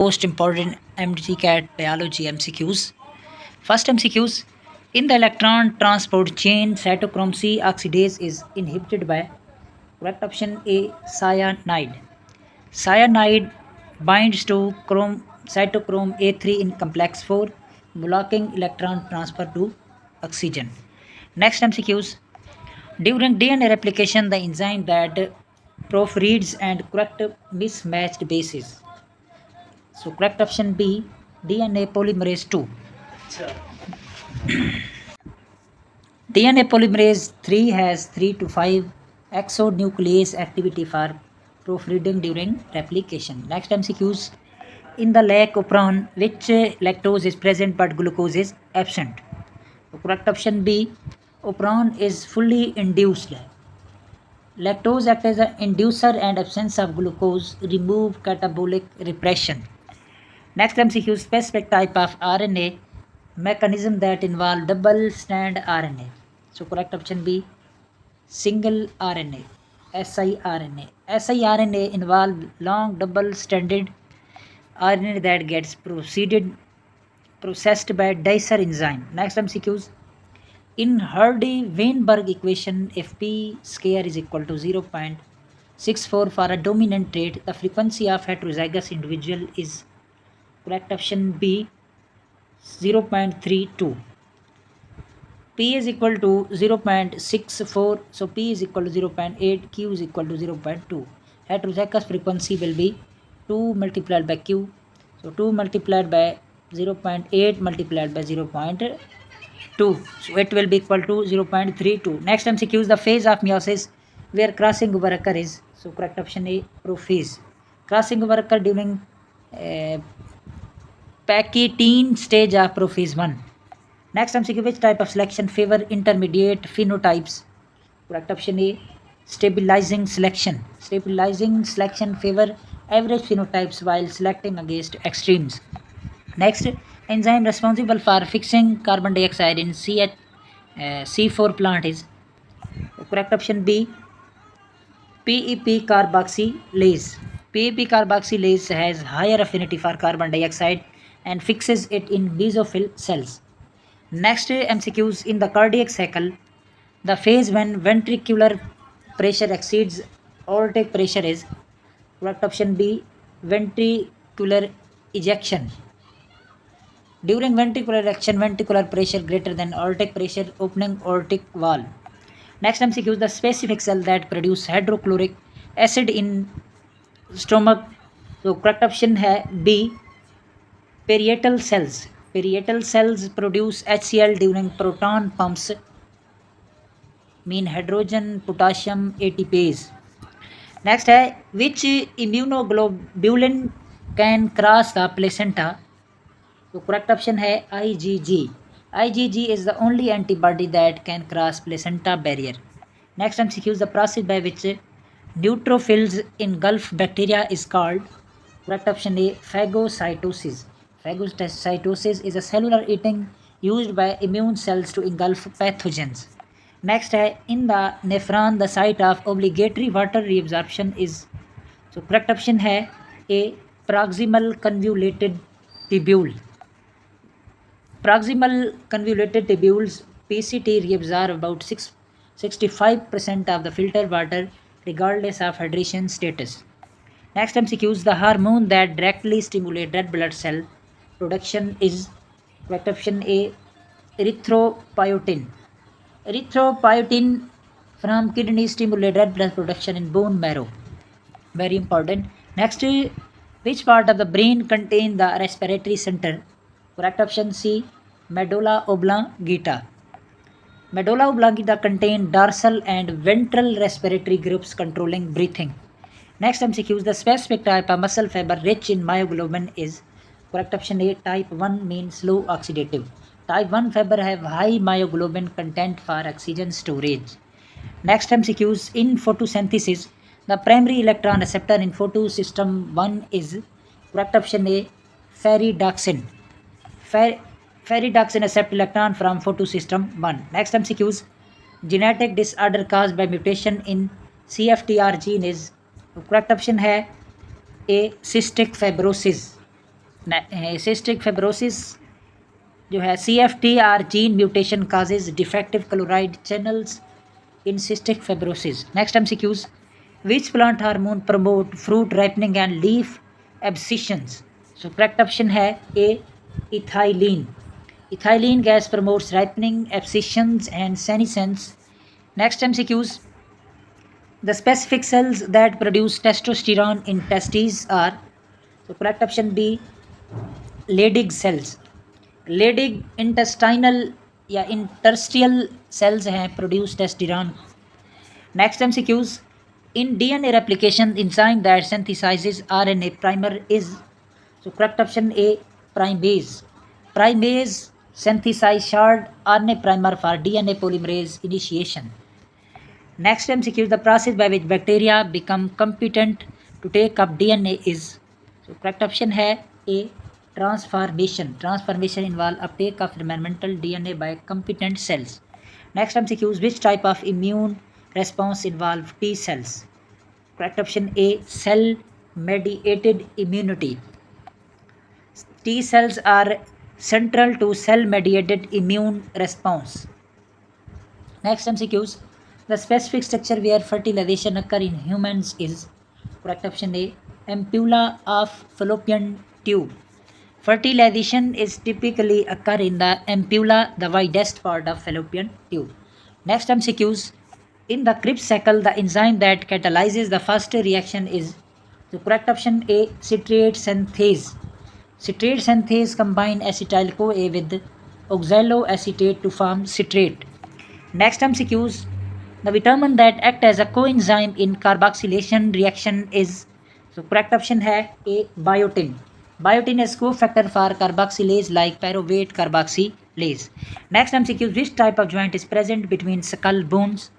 Most important MTCAT biology MCQs. First MCQs. In the electron transport chain, cytochrome C oxidase is inhibited by correct option A cyanide. Cyanide binds to cytochrome A3 in complex 4, blocking electron transfer to oxygen. Next MCQs. During DNA replication, the enzyme that proofreads and correct mismatched bases. So correct option B, DNA polymerase 2. DNA polymerase 3 has 3 to 5 exonuclease activity for proofreading during replication. Next MCQs. In the lac operon, which lactose is present but glucose is absent? So correct option B, operon is fully induced. Lactose acts as an inducer and absence of glucose remove catabolic repression. Next MCQ, specific type of RNA mechanism that involve double strand RNA. So correct option B, single RNA, siRNA. siRNA involve long double stranded RNA that gets processed by dicer enzyme. Next MCQs. In Hardy-Weinberg equation, if p square is equal to 0.64 for a dominant trait, the frequency of heterozygous individual is correct option B, 0.32. P is equal to 0.64, so P is equal to 0.8, Q is equal to 0.2. Heterozygous frequency will be 2 multiplied by Q, so 2 multiplied by 0.8 multiplied by 0.2, so it will be equal to 0.32. Next MCQ is the phase of meiosis where crossing over occurs. So correct option A, prophase. Crossing over occur during Pachytene stage of prophase 1. Next MCQ, which type of selection favor intermediate phenotypes? Correct option A, stabilizing selection. Stabilizing selection favor average phenotypes while selecting against extremes. Next, enzyme responsible for fixing carbon dioxide in C4 plant is correct option B, PEP carboxylase. PEP carboxylase has higher affinity for carbon dioxide and fixes it in basophil cells. Next MCQs, in the cardiac cycle, the phase when ventricular pressure exceeds aortic pressure is correct option B, ventricular ejection. During ventricular ejection, ventricular pressure greater than aortic pressure, opening aortic wall. Next MCQ is the specific cell that produce hydrochloric acid in stomach. So correct option है B, parietal cells. Parietal cells produce HCl during proton pumps, mean hydrogen potassium ATPase. Next है which immunoglobulin can cross the placenta? So correct option है IgG. IgG is the only antibody that can cross placenta barrier. Next MCQ is the process by which neutrophils engulf bacteria is called correct option A, phagocytosis. Phagocytosis is a cellular eating used by immune cells to engulf pathogens. Next है in the nephron the site of obligatory water reabsorption is, so correct option है A, proximal convoluted tubule. Proximal convoluted tubules PCT reabsorb about 65% of the filtered water regardless of hydration status. Next MCQs, the hormone that directly stimulate red blood cell production is correct option A, erythropoietin. Erythropoietin from kidney stimulate red blood production in bone marrow. Very important. Next, which part of the brain contain the respiratory center? Correct option C, medulla oblongata. Medulla oblongata contain dorsal and ventral respiratory groups controlling breathing. Next MCQ, the specific type of muscle fiber rich in myoglobin is correct option A, type 1 means low oxidative. Type 1 fiber have high myoglobin content for oxygen storage. Next MCQs, in photosynthesis, the primary electron receptor in photosystem 1 is correct option A, ferredoxin. Ferredoxin accept electron from photosystem 1. Next MCQs, genetic disorder caused by mutation in CFTR gene is correct option है A, cystic fibrosis. Cystic fibrosis जो है CFTR gene mutation causes defective chloride channels in cystic fibrosis. Next MCQs, which plant hormone promote fruit ripening and leaf abscissions? So correct option है A ethylene. Ethylene gas promotes ripening abscissions and senescence. Next MCQs, the specific cells that produce testosterone in testes are, so correct option B Leydig cells। Leydig intestinal या interstitial cells हैं produce testosterone। Next MCQs, in DNA replication enzyme that synthesizes RNA primer is, so correct option A primase। Primase synthesize short RNA primer for DNA polymerase initiation। Next MCQ, the process by which bacteria become competent to take up DNA is, so correct option है A transformation। Transformation involve uptake of environmental DNA by competent cells। Next MCQs, which type of immune response involve T cells? Correct option A cell mediated immunity। T cells are central to cell mediated immune response। Next MCQs, the specific structure where fertilization occur in humans is, correct option A ampulla of fallopian tube। Fertilization is typically occur in the ampulla, the widest part of fallopian tube। Next MCQs, in the Krebs cycle the enzyme that catalyzes the first reaction is, the correct option A citrate synthase। Citrate synthase combine acetyl CoA with oxaloacetate to form citrate। Next MCQs, the vitamin that act as a coenzyme in carboxylation reaction is, so correct option है A biotin। Biotin is cofactor for carboxylase like pyruvate carboxylase। Next MCQ, which type of joint is present between skull bones?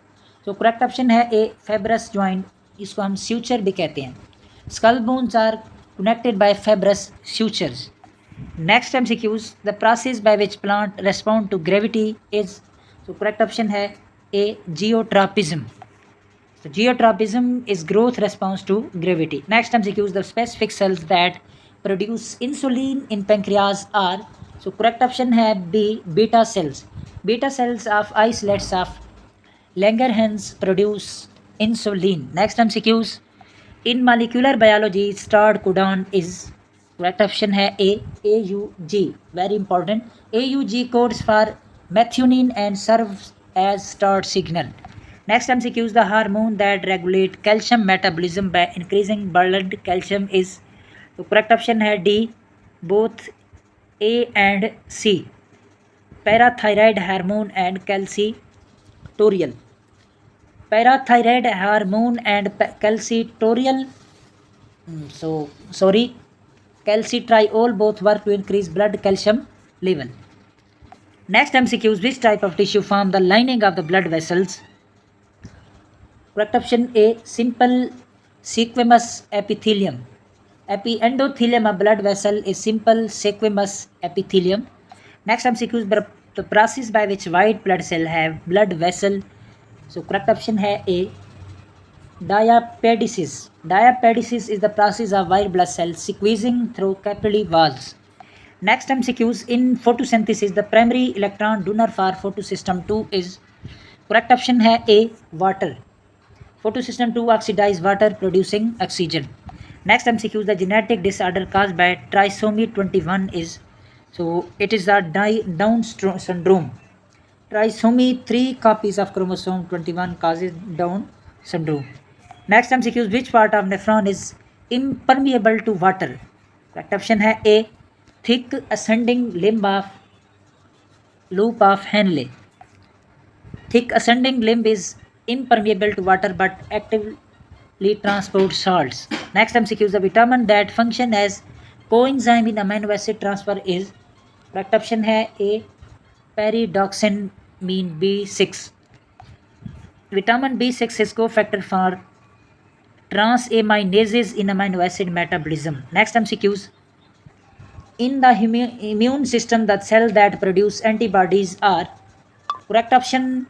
So correct option है A fibrous joint, इसको हम suture भी कहते हैं। Skull bones are connected by fibrous sutures। Next MCQs, the process by which plant respond to gravity is, so correct option है A geotropism। So geotropism is growth response to gravity। Next MCQs, the specific cells that produce insulin in pancreas are, so correct option है B beta cells। Beta cells of isolates of Langerhans produce insulin। Next MCQs, in molecular biology starred codon is, correct option है A AUG, very important। AUG codes for methionine and serves as start signal। Next MCQs, the hormone that regulate calcium metabolism by increasing blood calcium is, तो correct option है D both A and C, parathyroid hormone and calcitorial। Parathyroid hormone and calcitorial, calcitriol both work to increase blood calcium level। Next MCQs, which type of tissue form the lining of the blood vessels? Correct option A simple sequamous epithelium। Endothelium of blood vessel is simple sequamous epithelium। Next MCQs, the process by which white blood cell have blood vessel, so correct option है A diapedisis। Diapedisis is the process of white blood cells squeezing through capillary walls। Next MCQs, in photosynthesis the primary electron donor for photosystem 2 is, correct option है A water। Photosystem 2 oxidize water producing oxygen। Next MCQs, the genetic disorder caused by trisomy 21 is, so it is the Down syndrome। Trisomy 3 copies of chromosome 21 causes Down syndrome। Next MCQs, which part of nephron is impermeable to water? Correct option है A thick ascending limb of loop of Henle। Thick ascending limb is impermeable to water but actively transport salts। Next MCQs, the vitamin that function as coenzyme in amino acid transfer is, correct option है A pyridoxine B6। Vitamin B6 is cofactor for transaminases in amino acid metabolism। Next MCQs, in the immune system the cells that produce antibodies are, correct option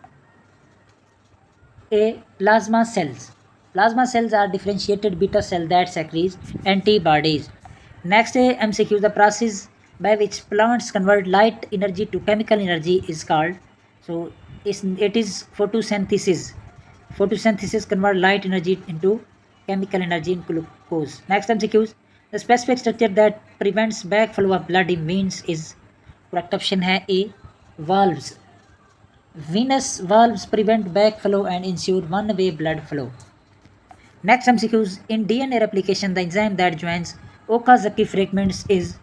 A plasma cells। Plasma cells are differentiated beta cell that secretes antibodies। Next MCQ, the process by which plants convert light energy to chemical energy is called. So it is photosynthesis. Photosynthesis convert light energy into chemical energy in glucose. Next MCQs, the specific structure that prevents backflow of blood in veins is, correct option है A, valves. Venous valves prevent backflow and ensure one-way blood flow. Next MCQs, in DNA replication, the enzyme that joins Okazaki fragments is,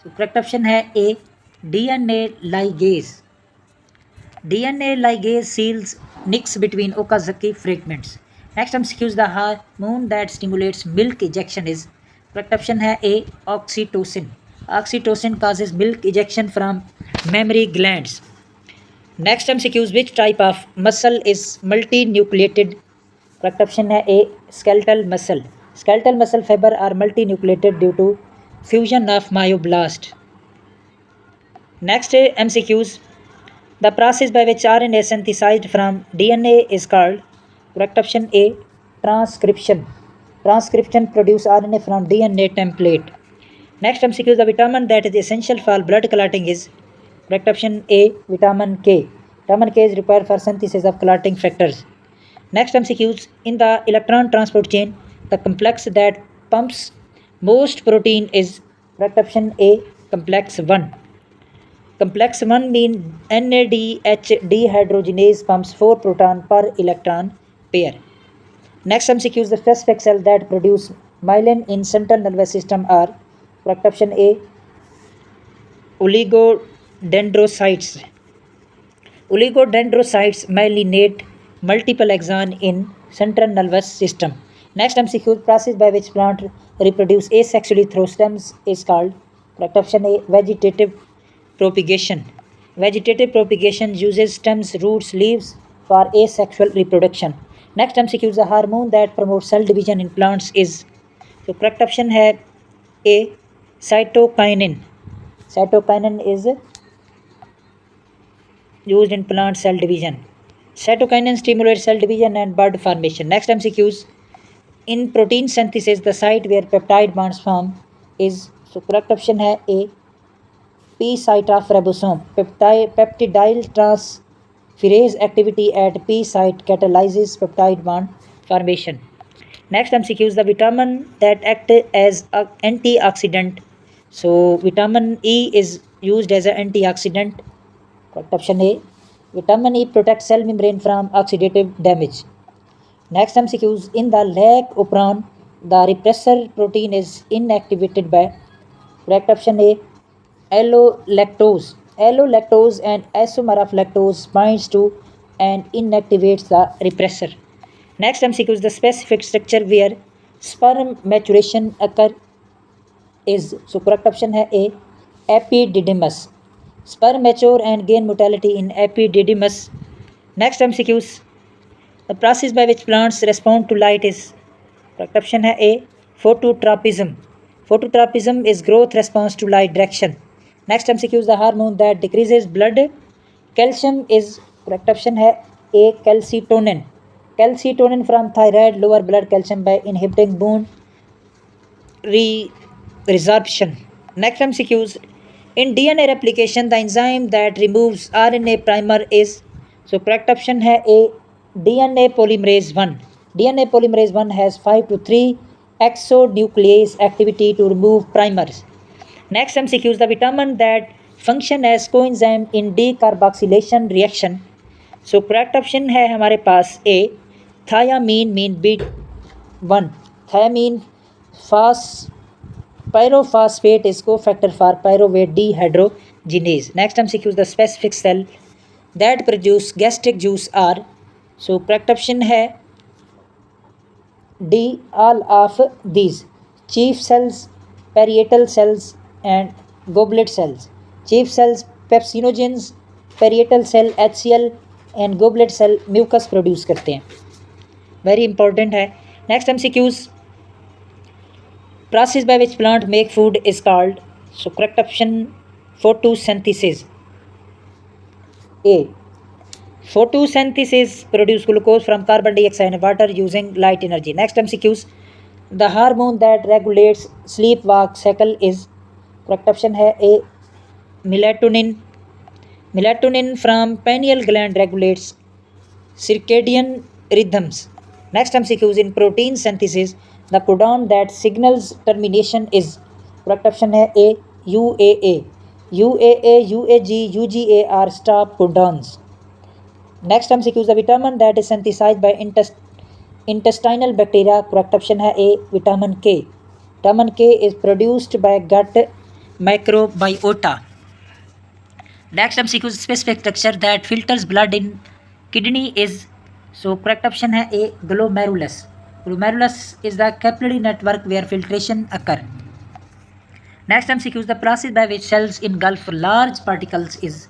so correct option है A, DNA ligase. DNA ligase seals nicks between Okazaki fragments. Next MCQs, the hormone that stimulates milk ejection is, correct option है A, oxytocin. Oxytocin causes milk ejection from mammary glands. Next MCQs, which type of muscle is multinucleated? Correct option है A, skeletal muscle. Skeletal muscle fiber are multinucleated due to fusion of myoblast. Next MCQs, the process by which RNA is synthesized from DNA is called, correct option A, transcription. Transcription produce RNA from DNA template. Next MCQ, the vitamin that is essential for blood clotting is, correct option A, vitamin K. Vitamin K is required for synthesis of clotting factors. Next MCQs, in the electron transport chain, the complex that pumps most protein is, correct option A, complex 1. Complex 1 means NADH dehydrogenase pumps 4 proton per electron pair. Next MCQs, the specific cell that produce myelin in central nervous system are, correct option A, oligodendrocytes. Oligodendrocytes myelinate multiple axons in central nervous system. Next MCQ, process by which plant reproduce asexually through stems is called, correct option A, vegetative propagation. Vegetative propagation uses stems, roots, leaves for asexual reproduction. Next MCQ, the hormone that promotes cell division in plants is, so correct option है A, cytokinin. Cytokinin is used in plant cell division. Cytokinin stimulates cell division and bud formation. Next MCQs, in protein synthesis, the site where peptide bonds form is, so correct option है A, P site of ribosome. Peptidyl transferase activity at P site catalyzes peptide bond formation. Next MCQs, the vitamin that act as an antioxidant. So vitamin E is used as an antioxidant. Correct option A. Vitamin E protects cell membrane from oxidative damage. Next MCQs, in the lac operon, the repressor protein is inactivated by, correct option A, allolactose. Allolactose and isomer of lactose binds to and inactivates the repressor. Next MCQ is the specific structure where sperm maturation occur is, so correct option है A, epididymis. Sperm mature and gain motility in epididymis. Next MCQs, the process by which plants respond to light is, correct option है A, phototropism. Phototropism is growth response to light direction. Next MCQ is the hormone that decreases blood calcium is, correct option है A, calcitonin. Calcitonin from thyroid lower blood calcium by inhibiting bone resorption. Next MCQs, in DNA replication, the enzyme that removes RNA primer is, so correct option है A, DNA polymerase 1. DNA polymerase 1 has 5 to 3 exonuclease activity to remove primers. Next MCQs, the vitamin that function as coenzyme in decarboxylation reaction. So correct option है हमारे पास A, thiamine mean B1. Thiamine pyrophosphate is cofactor for pyruvate dehydrogenase. Next MCQ is the specific cell that produce gastric juice are, so correct option है D, all of these: chief cells, parietal cells and goblet cells. Chief cells pepsinogens, parietal cell HCl and goblet cell mucus produce करते हैं. Very important है. Next MCQs, process by which plant make food is called, so correct option photosynthesis. A, photosynthesis produce glucose from carbon dioxide and water using light energy. Next MCQs, The hormone that regulates sleep walk cycle is, correct option है A melatonin. Melatonin from pineal gland regulates circadian rhythms. Next MCQ is in protein synthesis. The codon that signals termination is, correct option है A UAA. UAA, UAG, UGA are stop codons. Next MCQ is the vitamin that is synthesized by intestinal bacteria. Correct option है A vitamin K. Vitamin K is produced by gut microbiota. Next MCQ is specific structure that filters blood in kidney is, so correct option है A glomerulus. Glomerulus is the capillary network where filtration occur. Next MCQ is the process by which cells engulf large particles is,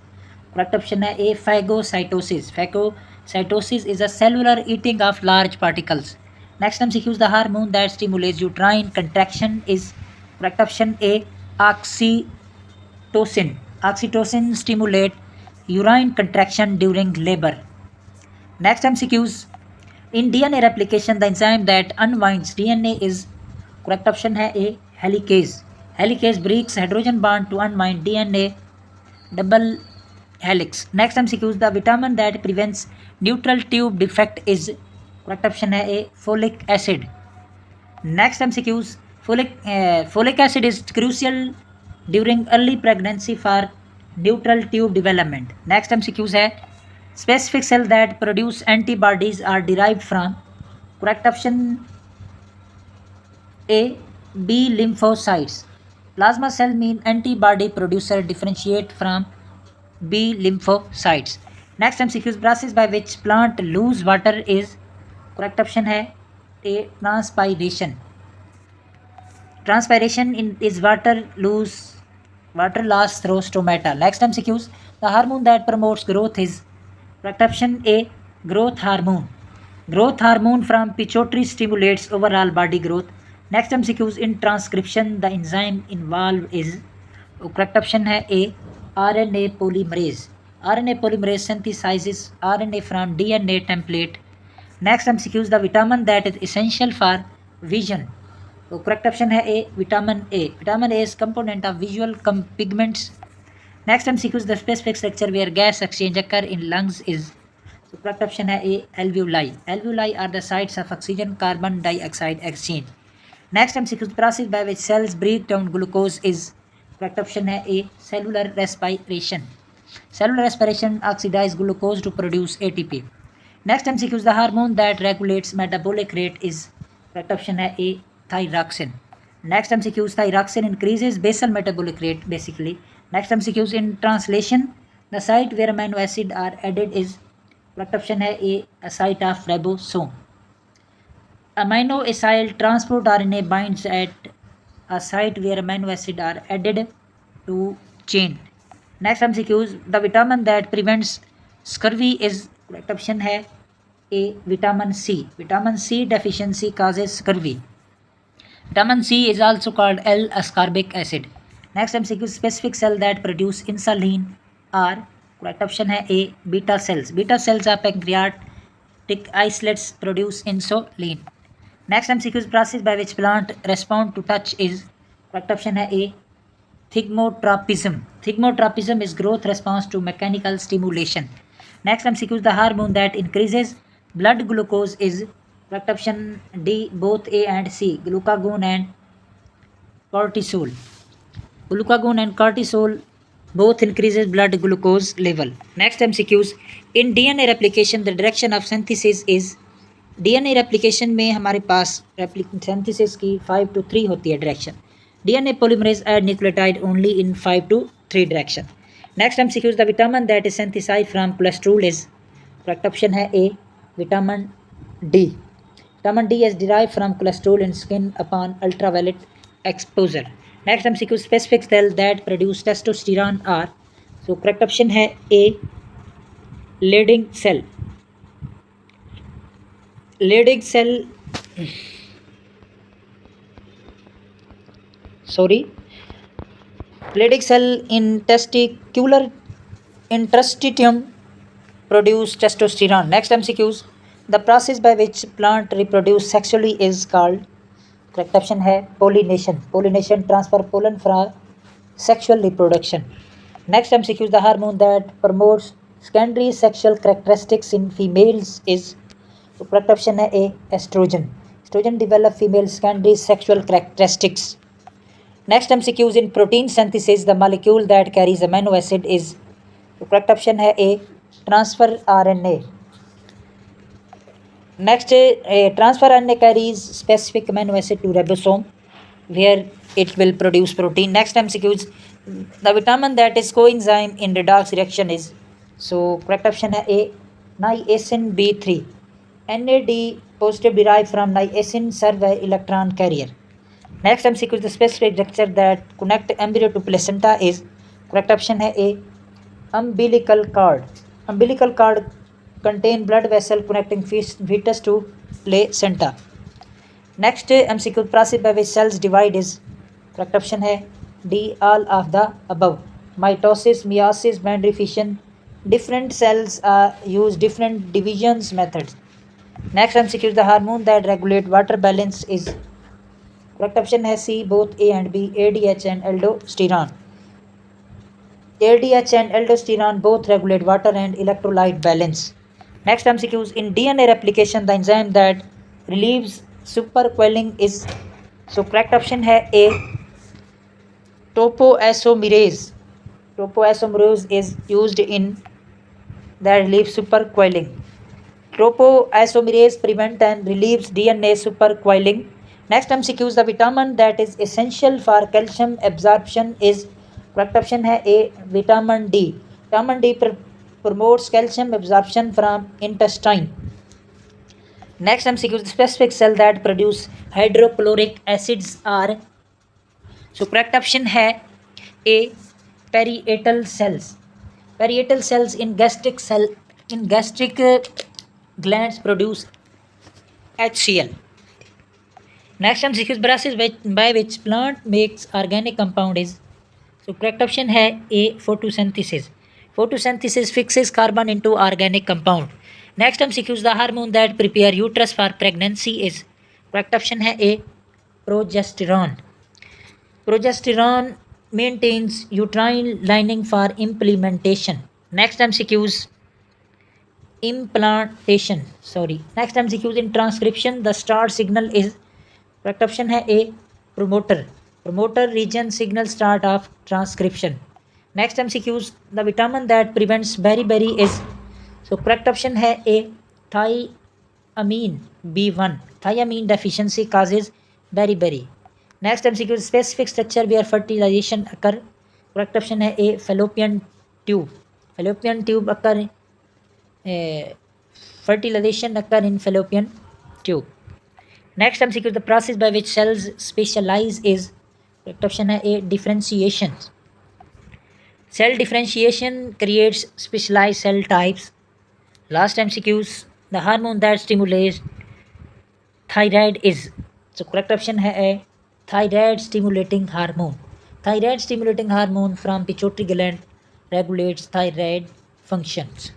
correct option है A phagocytosis. Phagocytosis is a cellular eating of large particles. Next MCQ is the hormone that stimulates uterine contraction is, correct option A oxytocin. Oxytocin stimulate urine contraction during labor. Next MCQs. In DNA replication, the enzyme that unwinds DNA is, correct option है A helicase. Helicase breaks hydrogen bond to unwind DNA double helix. Next MCQs. The vitamin that prevents neutral tube defect is, correct option है A folic acid. Next MCQs. Folic acid is crucial during early pregnancy for neutral tube development. Next MCQs है specific cell that produce antibodies are derived from, correct option A B lymphocytes. Plasma cell mean antibody producer differentiate from B lymphocytes. Next MCQs process by which plant lose water is, correct option है A transpiration. Transpiration is water loss through stomata. Next MCQs. The hormone that promotes growth is, correct option A growth hormone. Growth hormone from pituitary stimulates overall body growth. Next MCQs. In transcription, the enzyme involved is, correct option है A RNA polymerase. RNA polymerase synthesizes RNA from DNA template. Next MCQs. The vitamin that is essential for vision, तो correct option है A vitamin A. Vitamin A is component of visual pigments. Next MCQ is the specific structure where gas exchange occur in lungs is, so correct option है A alveoli. Alveoli are the sites of oxygen carbon dioxide exchange. Next MCQ process by which cells break down glucose is, correct option है A cellular respiration. Cellular respiration oxidize glucose to produce ATP. Next MCQ is the hormone that regulates metabolic rate is, correct option है A thyroxine. Next MCQs. Thyroxine increases basal metabolic rate basically. Next MCQs. In translation, the site where amino acid are added is, correct option है A site of ribosome. Amino acyl transport RNA binds at a site where amino acid are added to chain. Next MCQs. The vitamin that prevents scurvy is, correct option है A vitamin C. Vitamin C deficiency causes scurvy. Vitamin C is also called L-ascorbic acid. Next MCQ. Specific cell that produce insulin are, correct option है A beta cells. Beta cells are pancreatic islets produce insulin. Next MCQ. Process by which plant respond to touch is, correct option है A thigmotropism. Thigmotropism is growth response to mechanical stimulation. Next MCQ. The hormone that increases blood glucose is, correct option D both A and C glucagon and cortisol. Glucagon and cortisol both increases blood glucose level. Next MCQs. In DNA replication the direction of synthesis is, DNA replication में हमारे पास synthesis की 5 to 3 होती है direction. DNA polymerase add nucleotide only in 5 to 3 direction. Next MCQs. The vitamin that is synthesized from cholesterol is, correct option है A vitamin D. Vitamin D is derived from cholesterol in skin upon ultraviolet exposure. Next MCQ. Specific cell that produce testosterone are, so correct option है A Leydig cell. Leydig cell Leydig cell in testicular interstitium produce testosterone. Next MCQs. The process by which plant reproduce sexually is called, correct option है pollination, pollination transfer pollen for sexual reproduction. Next MCQ, the hormone that promotes secondary sexual characteristics in females is, तो correct option है A, estrogen. Estrogen develop female secondary sexual characteristics. Next MCQ is in protein synthesis, the molecule that carries amino acid is, तो correct option है A, transfer RNA. Next, transfer RNA carries specific amino acid to ribosome where it will produce protein. Next MCQs, the vitamin that is coenzyme in redox reaction is, so correct option है A, niacin B3. NAD positive derived from niacin serve as electron carrier. Next MCQ, the specific structure that connect embryo to placenta is, correct option है A, umbilical cord. Umbilical cord contain blood vessel connecting fetus to placenta. Next MCQ, process by which cells divide is, correct option है D, all of the above. Mitosis, meiosis, binary fission, different cells use different divisions methods. Next MCQ, the hormone that regulate water balance is, correct option है C, both A and B, ADH and aldosterone. ADH and aldosterone both regulate water and electrolyte balance. Next MCQs, in DNA replication, the enzyme that relieves supercoiling is, so correct option है A, topoisomerase. Topoisomerase is used in that relieves supercoiling. Topoisomerase prevent and relieves DNA supercoiling. Next MCQ is the vitamin that is essential for calcium absorption is, correct option है A, vitamin D. Vitamin D promotes calcium absorption from intestine. Next MCQ, the specific cell that produce hydrochloric acids are, so correct option है A, parietal cells. Parietal cells in gastric glands produce HCl. Next MCQ, process by which plant makes organic compound is, so correct option है A, photosynthesis. Photosynthesis fixes carbon into organic compound. Next MCQ, the hormone that prepare uterus for pregnancy is, correct option है A, progesterone. Progesterone maintains uterine lining for implementation. Next MCQs, implantation. Next MCQs, in transcription, the start signal is, correct option है A, promoter. Promoter region signal start of transcription. Next MCQs, the vitamin that prevents beriberi is, so correct option है A, thiamine B1. Thiamine deficiency causes beriberi. Next MCQ, specific structure where fertilization occur, correct option है A, fallopian tube. Fallopian tube occur, fertilization occur in fallopian tube. Next MCQ, the process by which cells specialize is, correct option है A, differentiation. Cell differentiation creates specialized cell types. Last MCQs, the hormone that stimulates thyroid is, so correct option है A, thyroid stimulating hormone. Thyroid stimulating hormone from pituitary gland regulates thyroid functions.